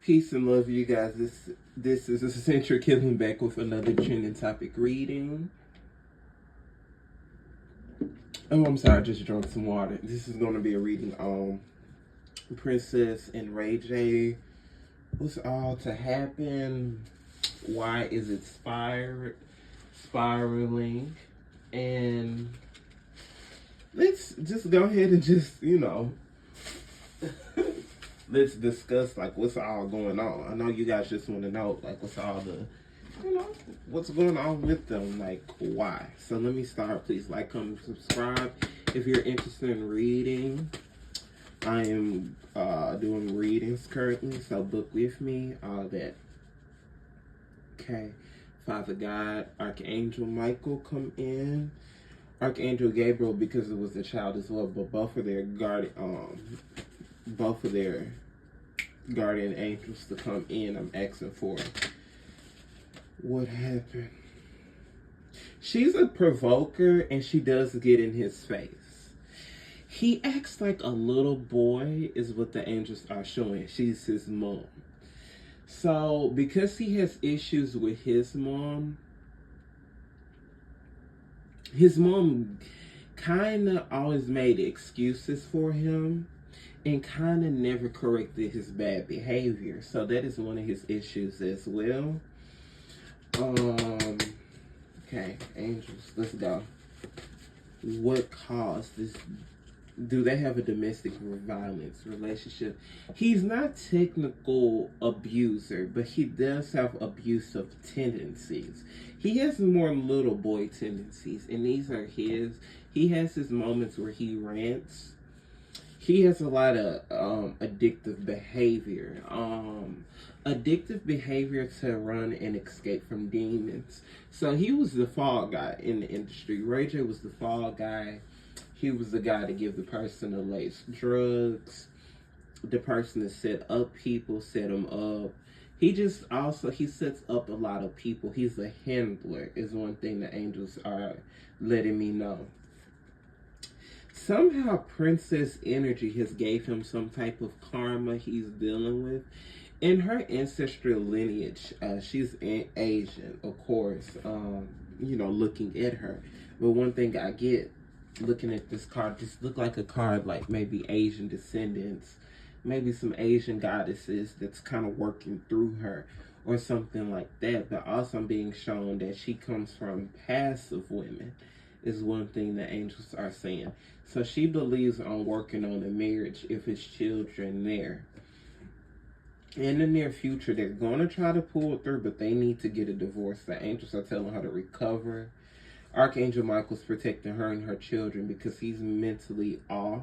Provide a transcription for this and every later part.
Peace and love, you guys. This is Essential Killing back with another trending topic reading. Oh, I'm sorry, I just drank some water. This is going to be a reading on Princess and Ray J. What's all to happen? Why is it spiraling? And let's just go ahead and just, let's discuss like what's all going on. I know you guys just want to know like what's all the what's going on with them, like why. So let me start. Please like, comment, subscribe if you're interested in reading. I am doing readings currently, so book with me, all that. Okay. Father God, Archangel Michael come in, Archangel Gabriel because it was the child as well, but both of their guardian angels to come in. I'm asking for what happened. She's a provoker and she does get in his face. He acts like a little boy is what the angels are showing. She's his mom. So because he has issues with his mom kind of always made excuses for him and kind of never corrected his bad behavior. So that is one of his issues as well. Okay, angels, let's go. What caused this? Do they have a domestic violence relationship? He's not technical abuser, but he does have abusive tendencies. He has more little boy tendencies, and these are his. He has his moments where he rants. He has a lot of addictive behavior. Addictive behavior to run and escape from demons. So he was the fall guy in the industry. Ray J was the fall guy. He was the guy to give the person the laced drugs, the person to set up people, set them up. He sets up a lot of people. He's a handler is one thing the angels are letting me know. Somehow Princess energy has gave him some type of karma he's dealing with. In her ancestral lineage, she's Asian, of course, looking at her. But one thing I get looking at this card, just look like a card like maybe Asian descendants, maybe some Asian goddesses that's kind of working through her or something like that. But also I'm being shown that she comes from passive women is one thing the angels are saying. So she believes on working on a marriage if it's children there. In the near future, they're going to try to pull it through, but they need to get a divorce. The angels are telling her to recover. Archangel Michael's protecting her and her children because he's mentally off.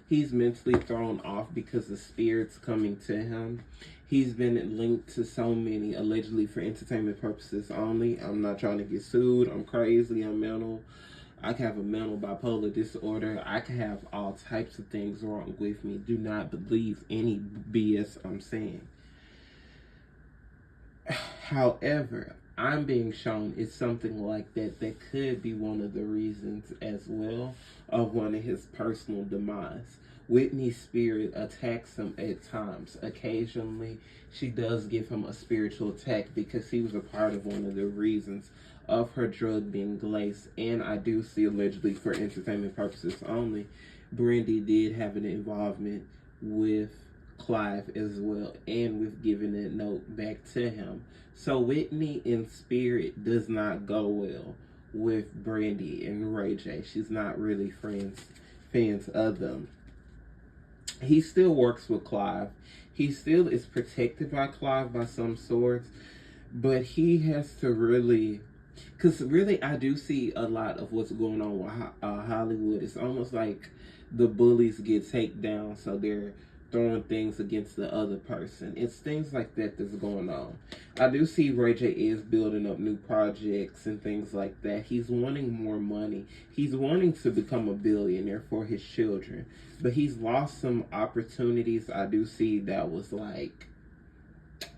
He's mentally thrown off because the spirit's coming to him. He's been linked to so many, allegedly for entertainment purposes only. I'm not trying to get sued. I'm crazy. I'm mental. I can have a mental bipolar disorder. I can have all types of things wrong with me. Do not believe any BS I'm saying. However, I'm being shown it's something like that that could be one of the reasons as well of one of his personal demise. Whitney's spirit attacks him at times. Occasionally, she does give him a spiritual attack because he was a part of one of the reasons of her drug being laced. And I do see allegedly for entertainment purposes only, Brandy did have an involvement with Clive as well, and with giving that note back to him. So Whitney in spirit does not go well with Brandy and Ray J. She's not really fans of them. He still works with Clive. He still is protected by Clive by some sorts, but he has to really, because really I do see a lot of what's going on with Hollywood. It's almost like the bullies get taken down, so they're throwing things against the other person. It's things like that that's going on. I do see Ray J is building up new projects and things like that. He's wanting more money. He's wanting to become a billionaire for his children. But he's lost some opportunities. I do see that was like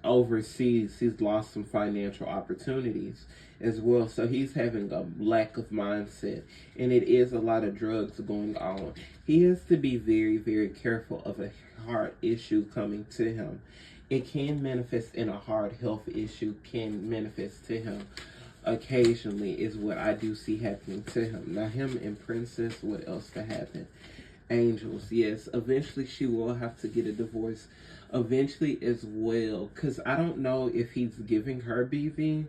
overseas. He's lost some financial opportunities as well. So he's having a lack of mindset. And it is a lot of drugs going on. He has to be very, very careful of a heart issue coming to him. It can manifest in a hard health issue, can manifest to him occasionally, is what I do see happening to him. Now, him and Princess, what else to happen? Angels, yes. Eventually, she will have to get a divorce. Eventually, as well, because I don't know if he's giving her BV,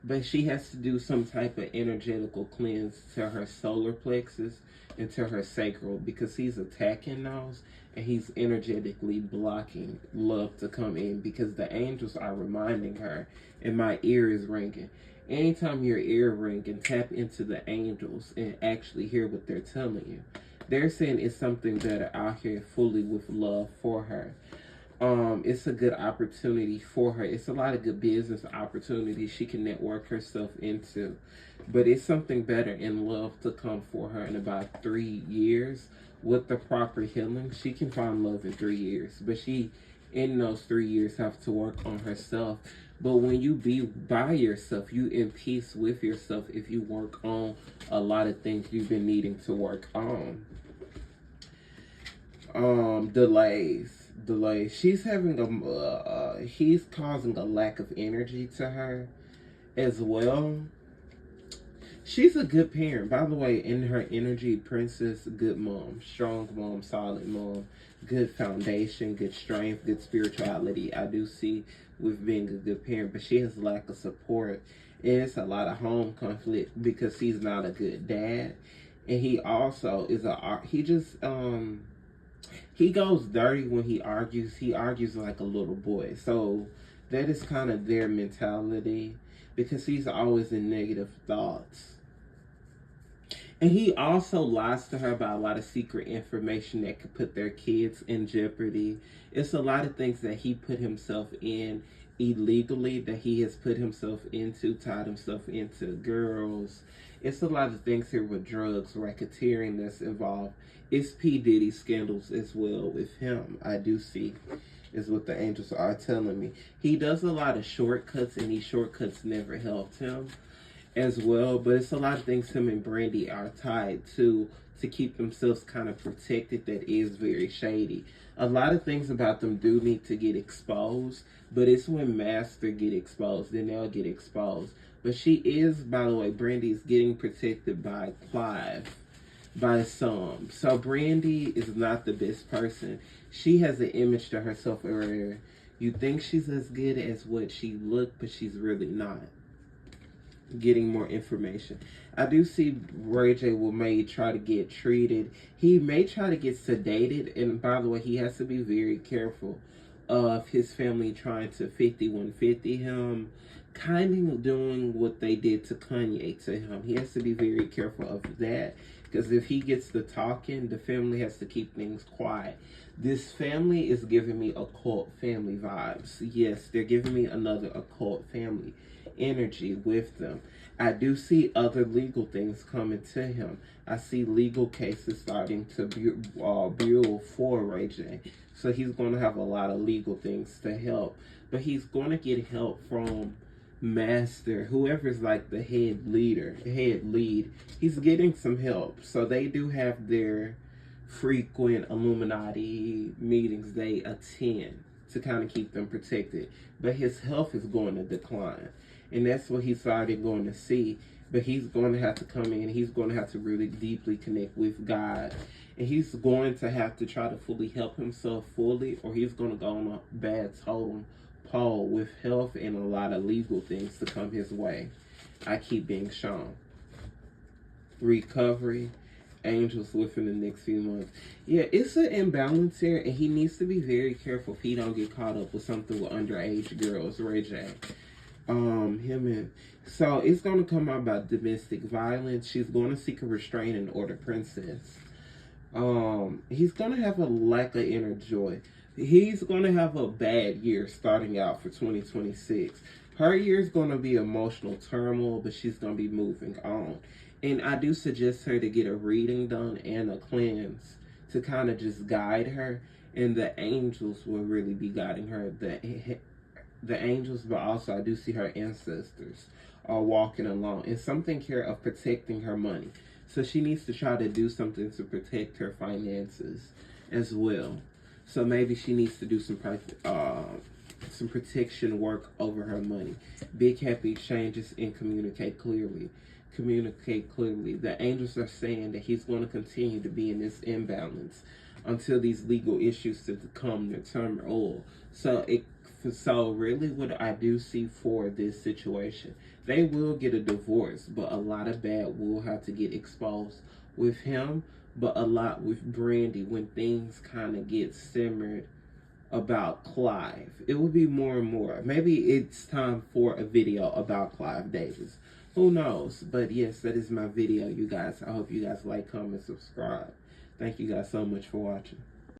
but she has to do some type of energetical cleanse to her solar plexus and to her sacral, because he's attacking those and he's energetically blocking love to come in, because the angels are reminding her, and my ear is ringing. Anytime your ear ring, and tap into the angels and actually hear what they're telling you. They're saying it's something better out here fully with love for her. It's a good opportunity for her. It's a lot of good business opportunities she can network herself into. But it's something better in love to come for her in about 3 years. With the proper healing, she can find love in 3 years. But she, in those 3 years, have to work on herself. But when you be by yourself, you in peace with yourself if you work on a lot of things you've been needing to work on. Delays. She's having he's causing a lack of energy to her as well. She's a good parent, by the way. In her energy, Princess, good mom, strong mom, solid mom, good foundation, good strength, good spirituality. I do see with being a good parent, but she has lack of support. It's a lot of home conflict because he's not a good dad, and he also is he goes dirty when he argues. He argues like a little boy. So that is kind of their mentality, because he's always in negative thoughts. And he also lies to her about a lot of secret information that could put their kids in jeopardy. It's a lot of things that he put himself in illegally, that he has put himself into, tied himself into girls. It's a lot of things here with drugs, racketeering that's involved. It's P. Diddy scandals as well with him, I do see, is what the angels are telling me. He does a lot of shortcuts, and these shortcuts never helped him as well. But it's a lot of things him and Brandy are tied to keep themselves kind of protected, that is very shady. A lot of things about them do need to get exposed, but it's when Master get exposed, then they'll get exposed. But she is, by the way, Brandy is getting protected by Clive, by some. So Brandy is not the best person. She has an image to herself where you think she's as good as what she looked, but she's really not. Getting more information. I do see Ray J may try to get treated. He may try to get sedated. And by the way, he has to be very careful of his family trying to 5150 him, kind of doing what they did to Kanye to him. He has to be very careful of that, because if he gets to talking, the family has to keep things quiet. This family is giving me occult family vibes. Yes, they're giving me another occult family energy with them. I do see other legal things coming to him. I see legal cases starting to bureau for Ray J. So he's going to have a lot of legal things to help. But he's going to get help from Master, whoever's like the head lead. He's getting some help. So they do have their frequent Illuminati meetings they attend to kind of keep them protected. But his health is going to decline. And that's what he's started going to see. But he's going to have to come in. He's going to have to really deeply connect with God. And he's going to have to try to fully help himself fully, or he's going to go on a bad totem pole with health and a lot of legal things to come his way. I keep being shown. Recovery. Angels within the next few months. Yeah, it's an imbalance here, and he needs to be very careful if he don't get caught up with something with underage girls, Ray J. So it's going to come out about domestic violence. She's going to seek a restraining order, Princess. He's going to have a lack of inner joy. He's going to have a bad year starting out for 2026. Her year is going to be emotional turmoil, but she's going to be moving on. And I do suggest her to get a reading done and a cleanse to kind of just guide her. And the angels will really be guiding her. The angels, but also I do see her ancestors are walking along. And something here of protecting her money. So she needs to try to do something to protect her finances as well. So maybe she needs to do some some protection work over her money. Big happy exchanges and communicate clearly. Communicate clearly. The angels are saying that he's going to continue to be in this imbalance until these legal issues to come to turmoil. So really what I do see for this situation, they will get a divorce, but a lot of bad will have to get exposed with him, but a lot with Brandy when things kind of get simmered about Clive. It will be more and more. Maybe it's time for a video about Clive Davis. Who knows? But yes, that is my video, you guys. I hope you guys like, comment, subscribe. Thank you guys so much for watching.